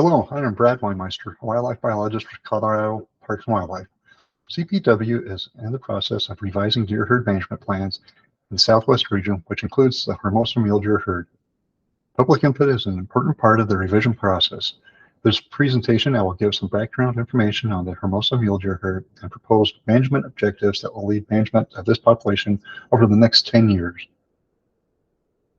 Hello, I am Brad Weinmeister, a wildlife biologist for Colorado Parks and Wildlife. CPW is in the process of revising deer herd management plans in the Southwest region, which includes the Hermosa mule deer herd. Public input is an important part of the revision process. This presentation, I will give some background information on the Hermosa mule deer herd and proposed management objectives that will lead management of this population over the next 10 years.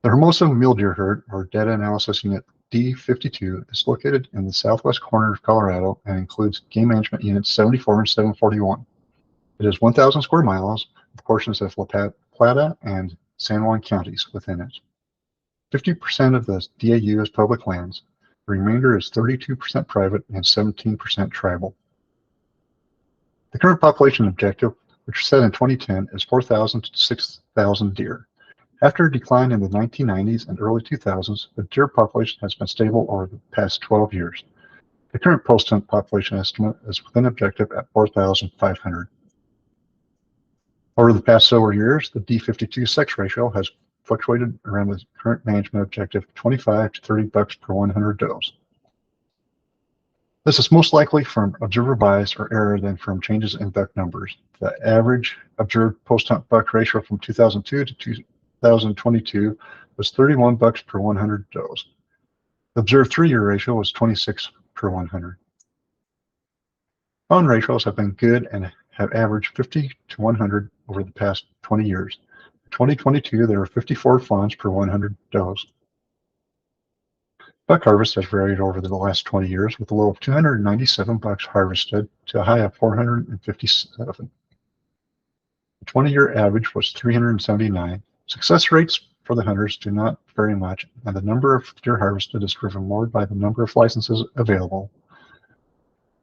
The Hermosa mule deer herd, or Data Analysis Unit D-52, is located in the southwest corner of Colorado and includes Game Management Units 74 and 741. It is 1,000 square miles, with portions of La Plata and San Juan counties within it. 50% of the DAU is public lands. The remainder is 32% private and 17% tribal. The current population objective, which was set in 2010, is 4,000 to 6,000 deer. After a decline in the 1990s and early 2000s, the deer population has been stable over the past 12 years. The current post-hunt population estimate is within objective at 4,500. Over the past several years, the D-52 sex ratio has fluctuated around the current management objective of 25 to 30 bucks per 100 does. This is most likely from observer bias or error than from changes in buck numbers. The average observed post-hunt buck ratio from 2002 to 2022 was 31 bucks per 100 does. The observed 3-year ratio was 26 per 100. Fawn ratios have been good and have averaged 50 to 100 over the past 20 years. In 2022, there were 54 fawns per 100 does. Buck harvest has varied over the last 20 years, with a low of 297 bucks harvested to a high of 457. The 20-year average was 379. Success rates for the hunters do not vary much, and the number of deer harvested is driven more by the number of licenses available.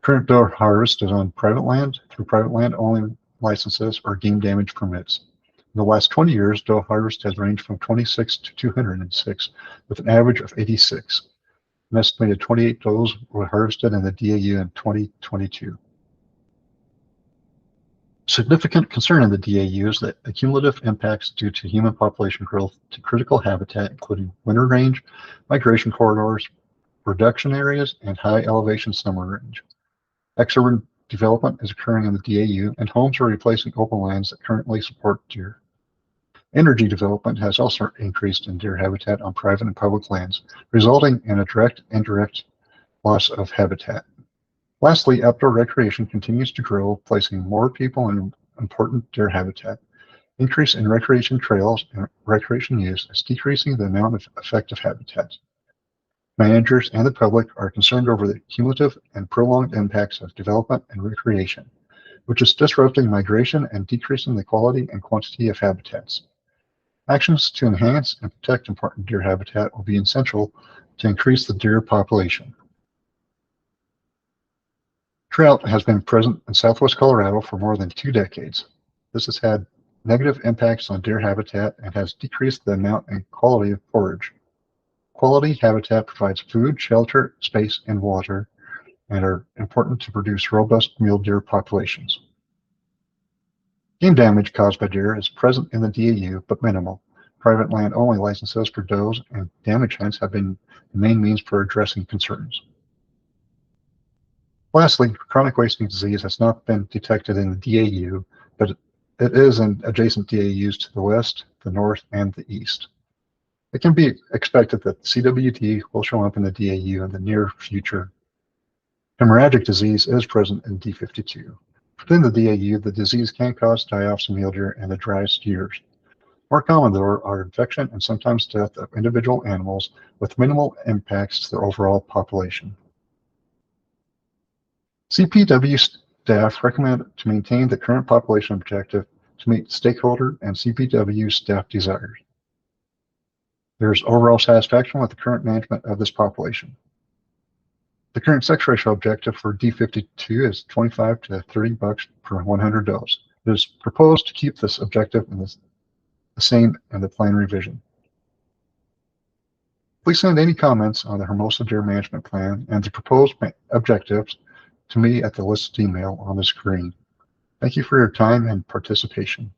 Current deer harvest is on private land through private land only licenses or game damage permits. In the last 20 years, doe harvest has ranged from 26 to 206, with an average of 86. An estimated 28 does were harvested in the DAU in 2022. Significant concern in the DAU is that the cumulative impacts due to human population growth to critical habitat, including winter range, migration corridors, reduction areas, and high elevation summer range. Exurban development is occurring in the DAU, and homes are replacing open lands that currently support deer. Energy development has also increased in deer habitat on private and public lands, resulting in a direct and indirect loss of habitat. Lastly, outdoor recreation continues to grow, placing more people in important deer habitat. Increase in recreation trails and recreation use is decreasing the amount of effective habitat. Managers and the public are concerned over the cumulative and prolonged impacts of development and recreation, which is disrupting migration and decreasing the quality and quantity of habitats. Actions to enhance and protect important deer habitat will be essential to increase the deer population. Drought has been present in southwest Colorado for more than 2 decades. This has had negative impacts on deer habitat and has decreased the amount and quality of forage. Quality habitat provides food, shelter, space, and water, and are important to produce robust mule deer populations. Game damage caused by deer is present in the DAU, but minimal. Private land only licenses for does and damage hunts have been the main means for addressing concerns. Lastly, chronic wasting disease has not been detected in the DAU, but it is in adjacent DAUs to the west, the north, and the east. It can be expected that CWD will show up in the DAU in the near future. Hemorrhagic disease is present in D-52. Within the DAU, the disease can cause die-offs in mule deer in the driest years. More common, though, are infection and sometimes death of individual animals with minimal impacts to the overall population. CPW staff recommend to maintain the current population objective to meet stakeholder and CPW staff desires. There is overall satisfaction with the current management of this population. The current sex ratio objective for D-52 is 25 to 30 bucks per 100 does. It is proposed to keep this objective in the same in the plan revision. Please send any comments on the Hermosa Deer Management Plan and the proposed objectives to me at the listed email on the screen. Thank you for your time and participation.